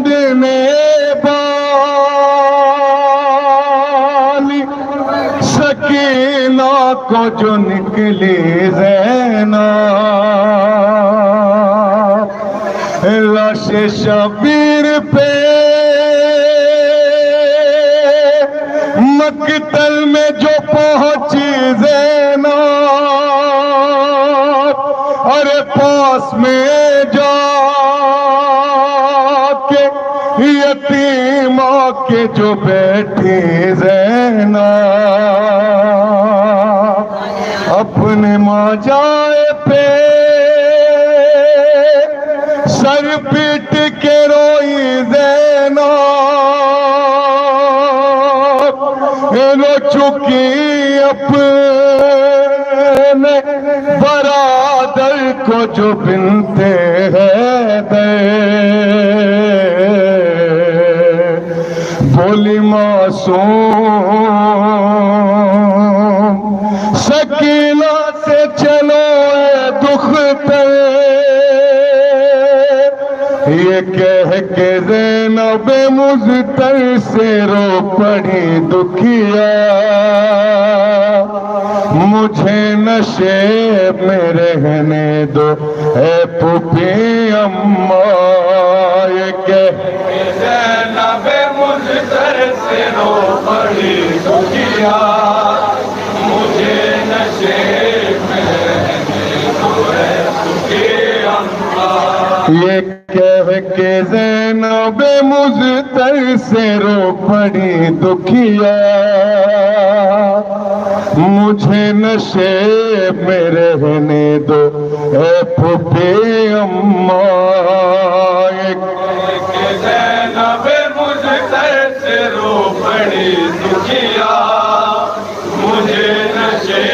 ڈھونڈنے والی سکینہ کو جو نکلی زینب، لاش شبیر پہ مقتل میں جو پہنچی زینب، اور پاس میں جا کے یتیم آ کے جو بیٹھی زینب، اپنے ماں جائے پہ سر پیٹ کے روئی زینب، رو چکی اپنے برادر کو جو بنت حیدر، بولی معصوم سکینہ سے چلو اے دختر، یہ کہہ کے زینب مضطر سے رو پڑی دکھیا، مجھے نشے میں رہنے دو اے پھوپھی اماں، یہ کہہ کے زینب مضطر سے رو پڑی دکھیا، مجھے نشے میں رہنے دو اے پھوپھی اماں، یہ کہہ کے زینب مضطر سے رو پڑی دکھیا، مجھے نشے میں رہنے دو اے پھوپھی اماں، یہ کہہ کے زینب مضطر سے رو پڑی دکھیا، مجھے نشے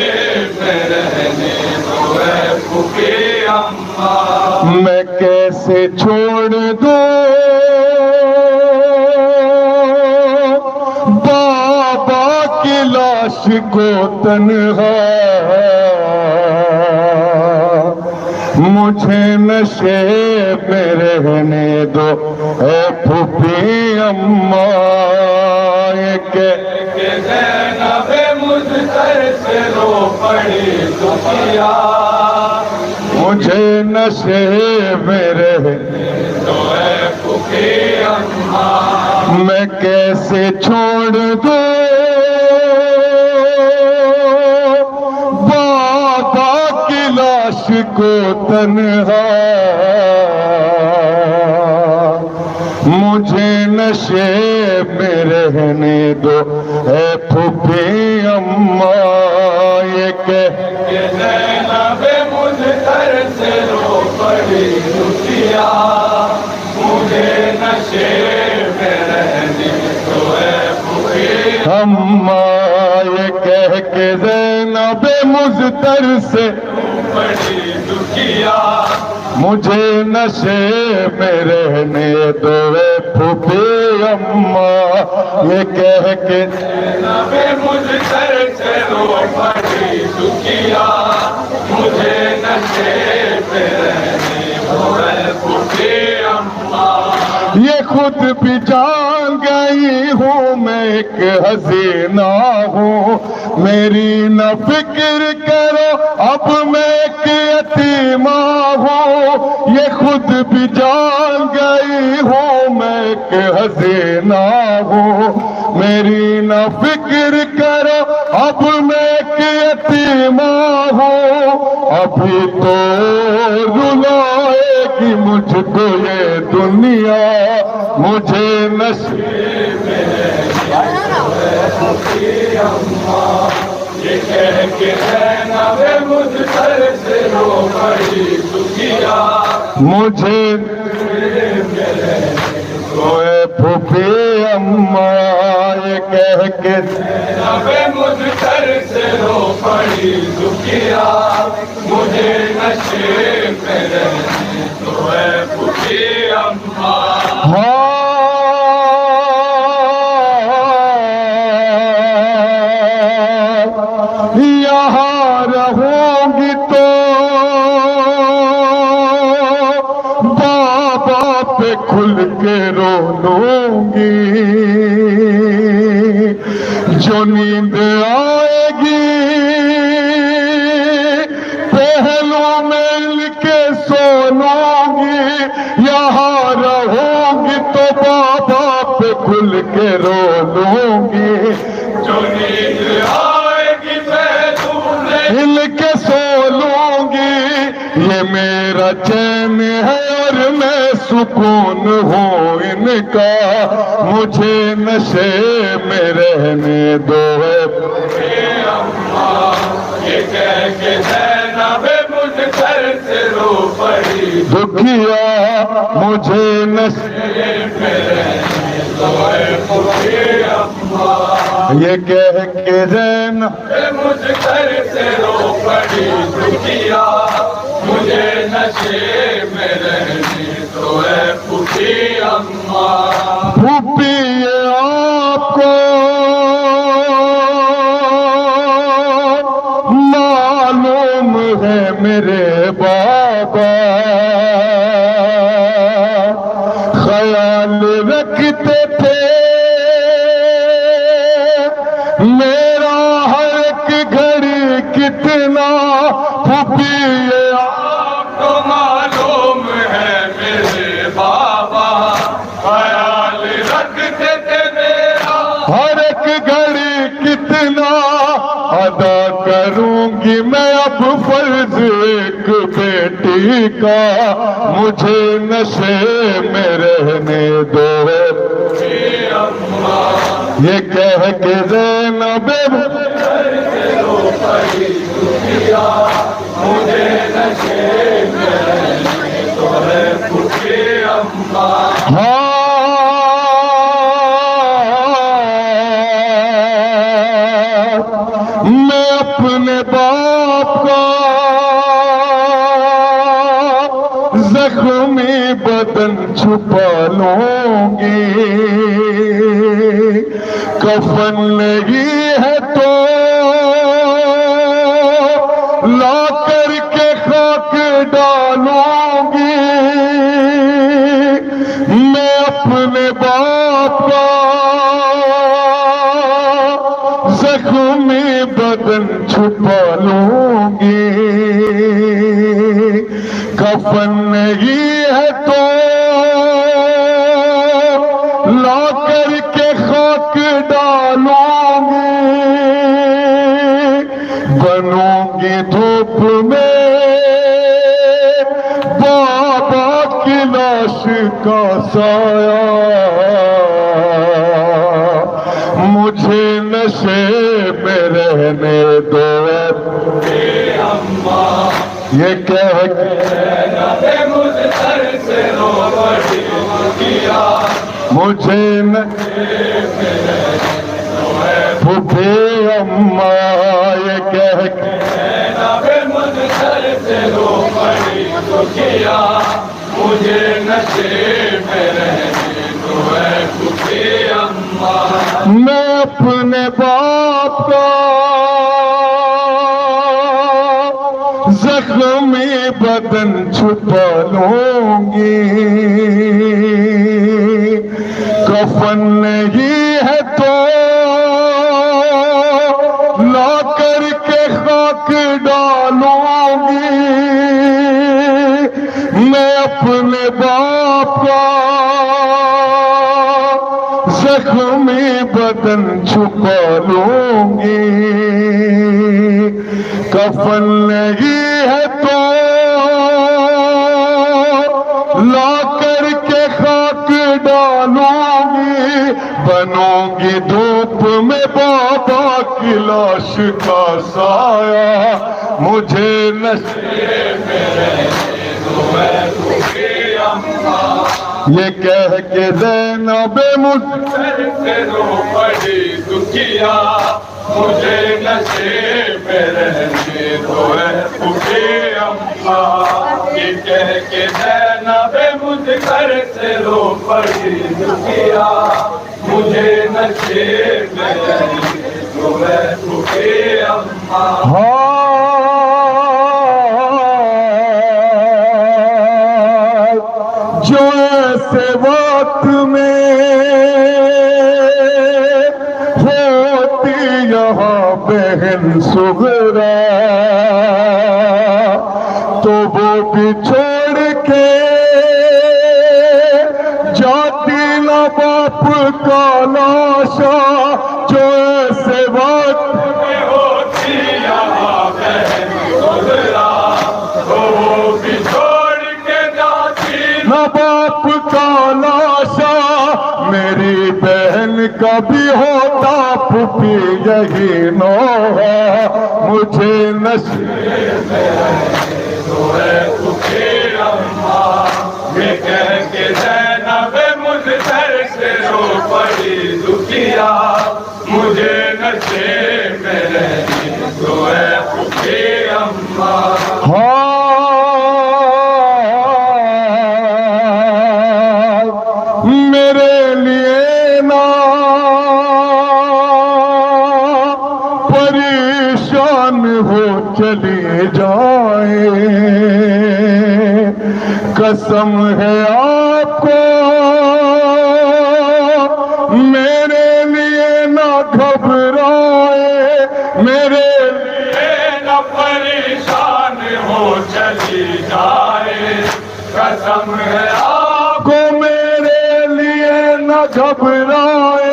میں رہنے دو اے پھوپھی اماں، میں کیسے چھوڑ دوں بابا کی لاش کو تنہا، مجھے نشے میں رہنے دو اے پھوپھی اماں، یہ کہہ کے زینب مضطر سے رو پڑی دکھیا، مجھے نشے میں رہنے دو اے پھوپھی اماں، میں کیسے چھوڑ دوں بابا کی لاش کو تنہا، مجھے نشے میں رہنے دو اے پھوپھی اماں، یہ کہہ کے زینب مضطر سے رو پڑی دکھیا، مجھے نشے میں رہنے دو اے پھوپھی اماں، یہ کہہ کے زینب مضطر سے رو پڑی دکھیا، مجھے نشے میں رہنے دو اے پھوپھی اماں، یہ کہہ کے زینب مضطر سے رو پڑی دکھیا، مجھے نشے میں رہنے دو اے پھوپھی اماں، یہ خود بھی جان گئی ہوں میں ایک حسینہ ہوں، میری نہ فکر کرو اب میں ایک یتیمہ ہوں، یہ خود بھی جان گئی ہوں میں ایک حسینہ ہوں، میری نہ فکر کرو اب میں ایک یتیمہ ہوں، ابھی تو رلائے گی مجھ کو یہ دنیا، مجھے نصیب میں یہ کہہ کے زینب مضطر سے رو پڑی دکھیا، مجھے اے پھوپھی اماں، یہ کہہ کے زینب مضطر سے رو پڑی دکھیا، مجھے نشے میں رہنے دو اے پھوپھی اماں، یہاں رہوں گی تو بابا پہ کھل کے رو لوں گی جو نیند آئے گی پہلو مل کے سو لوں گی یہاں رہوں گی تو بابا پہ کھل کے رو لوں گی جو نیند آئے گی پہلو ہل کے سو لوں گی یہ میرا چین ہے اور میں سکون ہوں ان کا مجھے نشے میں رہنے دو یہ کہہ کے زینب مجھ گھر سے رو پڑی دکھیا مجھے نشے میں رہنے دو اے پوری اماں یہ کہہ کے زینب مجھ گھر سے رو پڑی دکھیا مجھے نشے میں رہنے دو اے پوری اماں پھوپھی یہ آپ کو معلوم ہے میرے بابا خیال رکھتے تھے میرا ہر ایک گھڑی کتنا پھوپھی یہ آپ کو معلوم ہے میرے بابا خیال رکھتے تھے میرا ہر ایک گھڑی کتنا ادا کروں گی میں اب فرض ایک بیٹی کا مجھے نشے میں رہنے دو یہ کہہ کے زینب مجھے نشے میں رہنے دو اے پوری اماں میں اپنے باپ کا زخمی بدن چھپا لوں گی کفن نہیں ہے تو لا کر کے خاک ڈالوں گی میں اپنے باپ کا زخمی بدن چھپا لوں گی کفن نہیں ہے تو لا کر کے خاک ڈالوں گی بنوں گی دھوپ میں بابا کی لاش کا سایہ مجھے نشے میں رہنے دو یہ کہہ کے مجھ گھر سے رو پڑی دکھیا مجھے پھوپھی اماں یہ کہہ کے مجھ گھر سے رو پڑی دکھیا مجھے نشے میں رہنے دو اے پوری اماں میں اپنے باپ کا زخمی بدن چھپا لوں گی کفن نہیں ہے تو لا کر کے خاک ڈالوں گی میں اپنے باپ کا زخمی بدن چھپا لوں گی کفن نہیں ہے تو لا کر کے خاک ڈالوں گی بنوں گی دھوپ میں بابا کی لاش کا سایہ مجھے نشے میں رہنے دو اے پوری اماں یہ کہہ کے زینب مجھ گھر سے رو پڑی دکھیا مجھے نشے میں رہنے دو اے پوری اماں یہ کہہ کے زینب مجھ گھر سے رو پڑی دکھیا مجھے نشے میں رہنے دو اے پوری اماں جو ایسے وقت میں ہوتی یہاں بہن صغرا تو وہ بھی چھوڑ کے جاتی نہ باپ کا لاشا جو ایسے وقت میں ہوتی یہاں بہن صغرا تو وہ بھی چھوڑ کے جاتی نہ باپ کا لاشا میری بہن کا بھی ہوتا پھوپھی یہی نوحہ مجھے نصیب تو ہے پھوپھی اماں یہ کہہ کے زینب مجھ سر سے رو پڑی دکھیا مجھے نشیب میں رہنی تو ہے پھوپھی اماں میرے لیے نا پریشان ہو چلی جائیں قسم ہے آپ کو میرے لیے نہ گھبرائے میرے لیے نہ پریشان ہو چلی جائے قسم ہے آپ کو میرے لیے نہ گھبرائے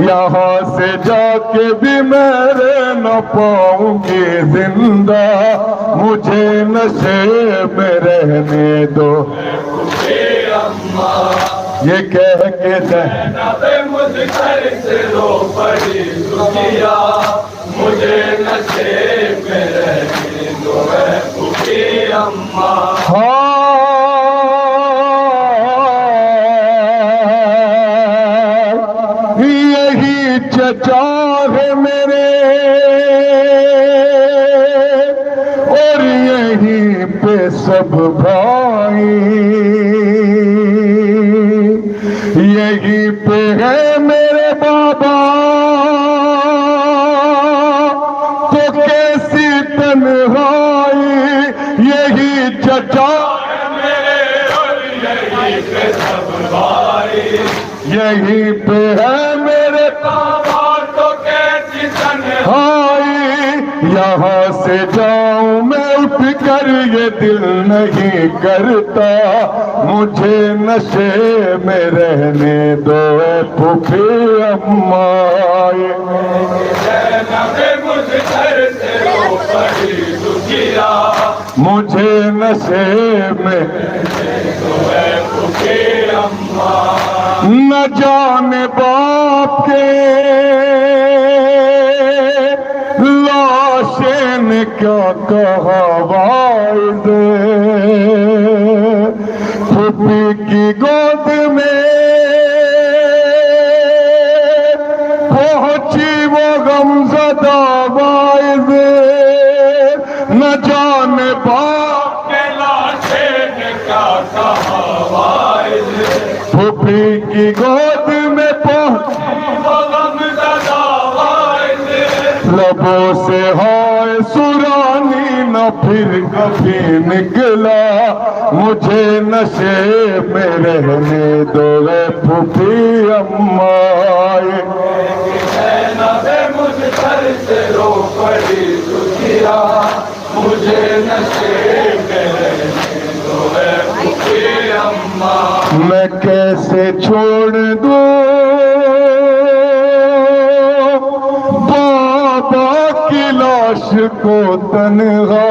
یہاں سے جا کے بھی میرے نہ پاؤں گی زندہ مجھے نشیب میں رہنے دو پھوپھی اماں یہ کہہ کے زینب مجھ سر سے رو پڑی دکھیا مجھے نشیب میں رہنے دو ہے پھوپھی اماں یہی چچا ہے میرے اور یہی پہ سب بھائی یہی پہ ہے میرے بابا تو کیسی تنہائی یہی چچا میرے اور یہی پہ سب بھائی یہی پہ ہے میرے بابا تو کیسی تنہائی بھائی یہاں سے جاؤں میں اٹھ کر یہ دل نہیں کرتا مجھے نشے میں رہنے دو اے پھوپھی اماں زینب مجھ سر سے رو پڑی دکھیا مجھے نشے میں تو ہے پھوپھی اماں نہ جانے باپ کے لاشیں نے کیا کہا وائز پھوپھی کی گود میں پہنچی وہ غمزدہ وائز نہ جانے باپ کے لاشے نے کیا کہا وائز پھوپھی کی گود میں پہنچی وہ غمزدہ وائز لبوں سے ہائے سرانی نہ پھر کبھی نکلا مجھے نشے میں رہنے دو اے پھوپھی اماں زینب مجھ سر سے رو پڑی دکھیا مجھے نشیب میں رہنے دو ہے پھوپھی اماں میں کیسے چھوڑ دوں بابا کی لاش کو تنہا